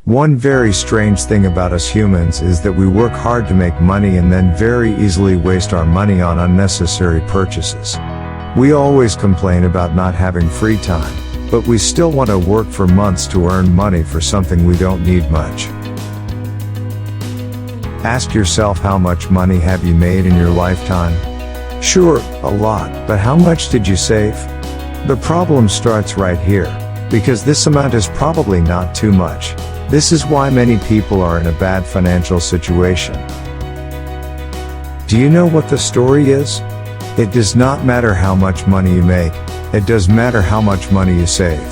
One very strange thing about us humans is that we work hard to make money and then very easily waste our money on unnecessary purchases. We always complain about not having free time, but we still want to work for months to earn money for something we don't need much. Ask yourself, how much money have you made in your lifetime? Sure, a lot, but how much did you save? The problem starts right here, because this amount is probably not too much. This is why many people are in a bad financial situation. Do you know what the story is? It does not matter how much money you make, it does matter how much money you save.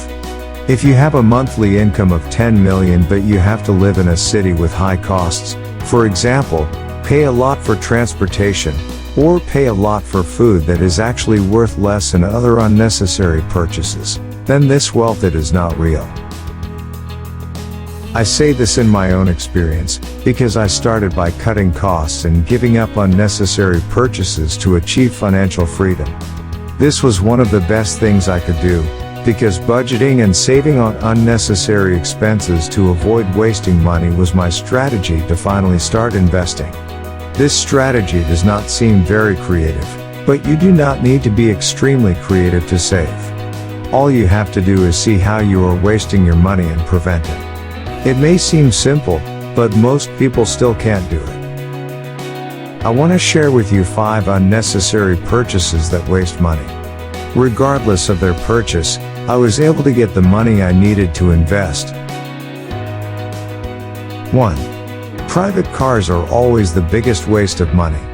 If you have a monthly income of 10 million but you have to live in a city with high costs, for example, pay a lot for transportation, or pay a lot for food that is actually worth less and other unnecessary purchases, then this wealth, it is not real. I say this in my own experience, because I started by cutting costs and giving up unnecessary purchases to achieve financial freedom. This was one of the best things I could do, because budgeting and saving on unnecessary expenses to avoid wasting money was my strategy to finally start investing. This strategy does not seem very creative, but you do not need to be extremely creative to save. All you have to do is see how you are wasting your money and prevent it. It may seem simple, but most people still can't do it. I want to share with you 5 unnecessary purchases that waste money. Regardless of their purchase, I was able to get the money I needed to invest. 1. Private cars are always the biggest waste of money.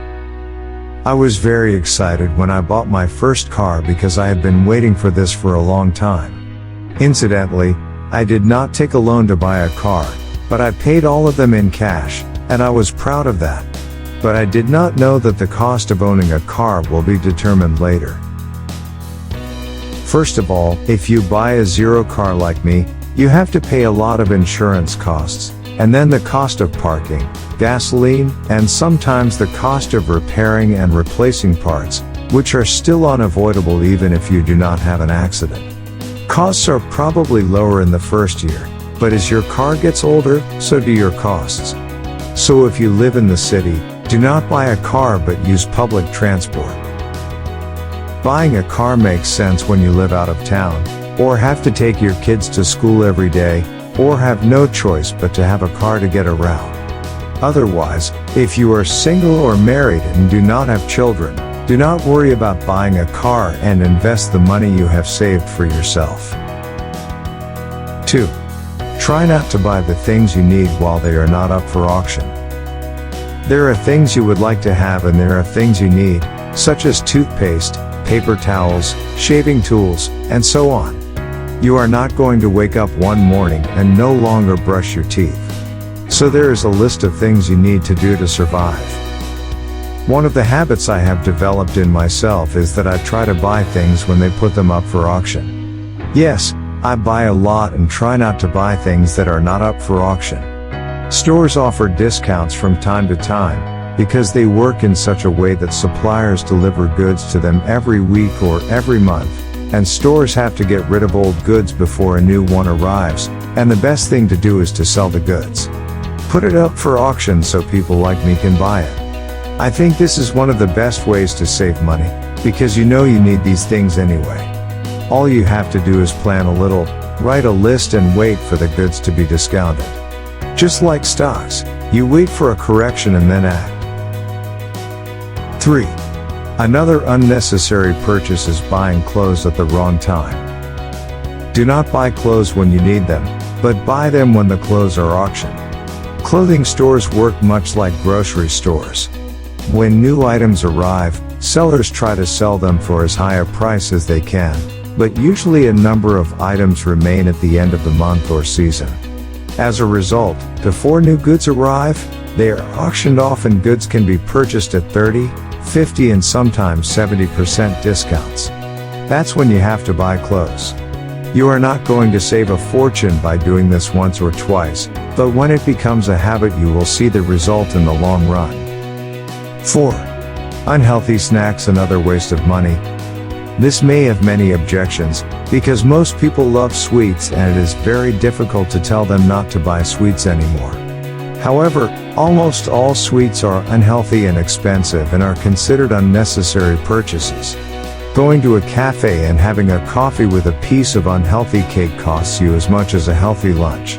I was very excited when I bought my first car because I had been waiting for this for a long time. Incidentally, I did not take a loan to buy a car, but I paid all of them in cash, and I was proud of that. But I did not know that the cost of owning a car will be determined later. First of all, if you buy a zero car like me, you have to pay a lot of insurance costs, and then the cost of parking, gasoline, and sometimes the cost of repairing and replacing parts, which are still unavoidable even if you do not have an accident. Costs are probably lower in the first year, but as your car gets older, so do your costs. So if you live in the city, do not buy a car but use public transport. Buying a car makes sense when you live out of town, or have to take your kids to school every day, or have no choice but to have a car to get around. Otherwise, if you are single or married and do not have children, do not worry about buying a car and invest the money you have saved for yourself. 2. Try not to buy the things you need while they are not up for auction. There are things you would like to have and there are things you need, such as toothpaste, paper towels, shaving tools, and so on. You are not going to wake up one morning and no longer brush your teeth. So there is a list of things you need to do to survive. One of the habits I have developed in myself is that I try to buy things when they put them up for auction. Yes, I buy a lot and try not to buy things that are not up for auction. Stores offer discounts from time to time, because they work in such a way that suppliers deliver goods to them every week or every month, and stores have to get rid of old goods before a new one arrives, and the best thing to do is to sell the goods. Put it up for auction so people like me can buy it. I think this is one of the best ways to save money, because you know you need these things anyway. All you have to do is plan a little, write a list and wait for the goods to be discounted. Just like stocks, you wait for a correction and then act. 3. Another unnecessary purchase is buying clothes at the wrong time. Do not buy clothes when you need them, but buy them when the clothes are auctioned. Clothing stores work much like grocery stores. When new items arrive, sellers try to sell them for as high a price as they can, but usually a number of items remain at the end of the month or season. As a result, before new goods arrive, they are auctioned off and goods can be purchased at 30, 50 and sometimes 70% discounts. That's when you have to buy clothes. You are not going to save a fortune by doing this once or twice, but when it becomes a habit you will see the result in the long run. 4. Unhealthy snacks, another waste of money. This may have many objections, because most people love sweets and it is very difficult to tell them not to buy sweets anymore. However, almost all sweets are unhealthy and expensive and are considered unnecessary purchases. Going to a cafe and having a coffee with a piece of unhealthy cake costs you as much as a healthy lunch.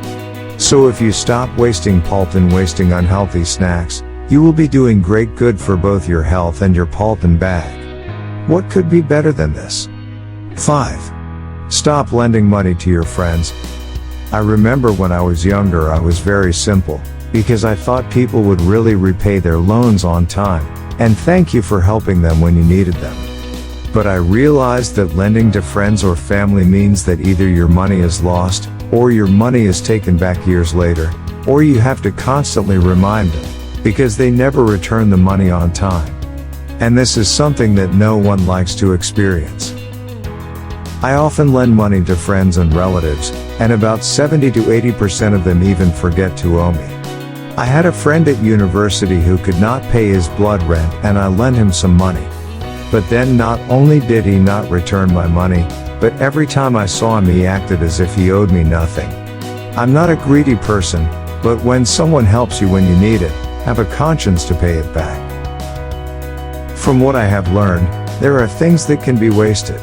So if you stop wasting pulp and wasting unhealthy snacks, you will be doing great good for both your health and your pulp and bag. What could be better than this? 5. Stop lending money to your friends. I remember when I was younger I was very simple, because I thought people would really repay their loans on time, and thank you for helping them when you needed them. But I realized that lending to friends or family means that either your money is lost, or your money is taken back years later, or you have to constantly remind them, because they never return the money on time. And this is something that no one likes to experience. I often lend money to friends and relatives, and about 70 to 80% of them even forget to owe me. I had a friend at university who could not pay his blood rent and I lent him some money. But then not only did he not return my money, but every time I saw him he acted as if he owed me nothing. I'm not a greedy person, but when someone helps you when you need it, have a conscience to pay it back. From what I have learned, there are things that can be wasted.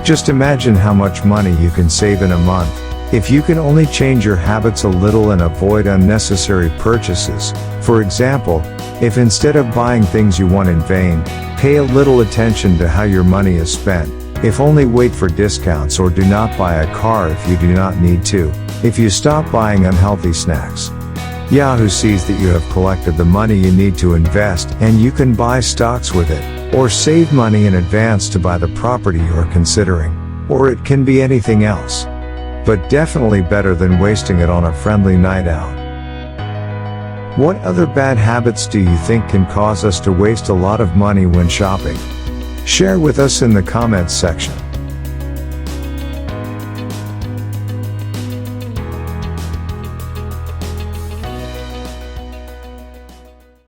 Just imagine how much money you can save in a month, if you can only change your habits a little and avoid unnecessary purchases. For example, if instead of buying things you want in vain, pay a little attention to how your money is spent, if only wait for discounts or do not buy a car if you do not need to, if you stop buying unhealthy snacks. Yahoo sees that you have collected the money you need to invest and you can buy stocks with it, or save money in advance to buy the property you are considering, or it can be anything else. But definitely better than wasting it on a friendly night out. What other bad habits do you think can cause us to waste a lot of money when shopping? Share with us in the comments section.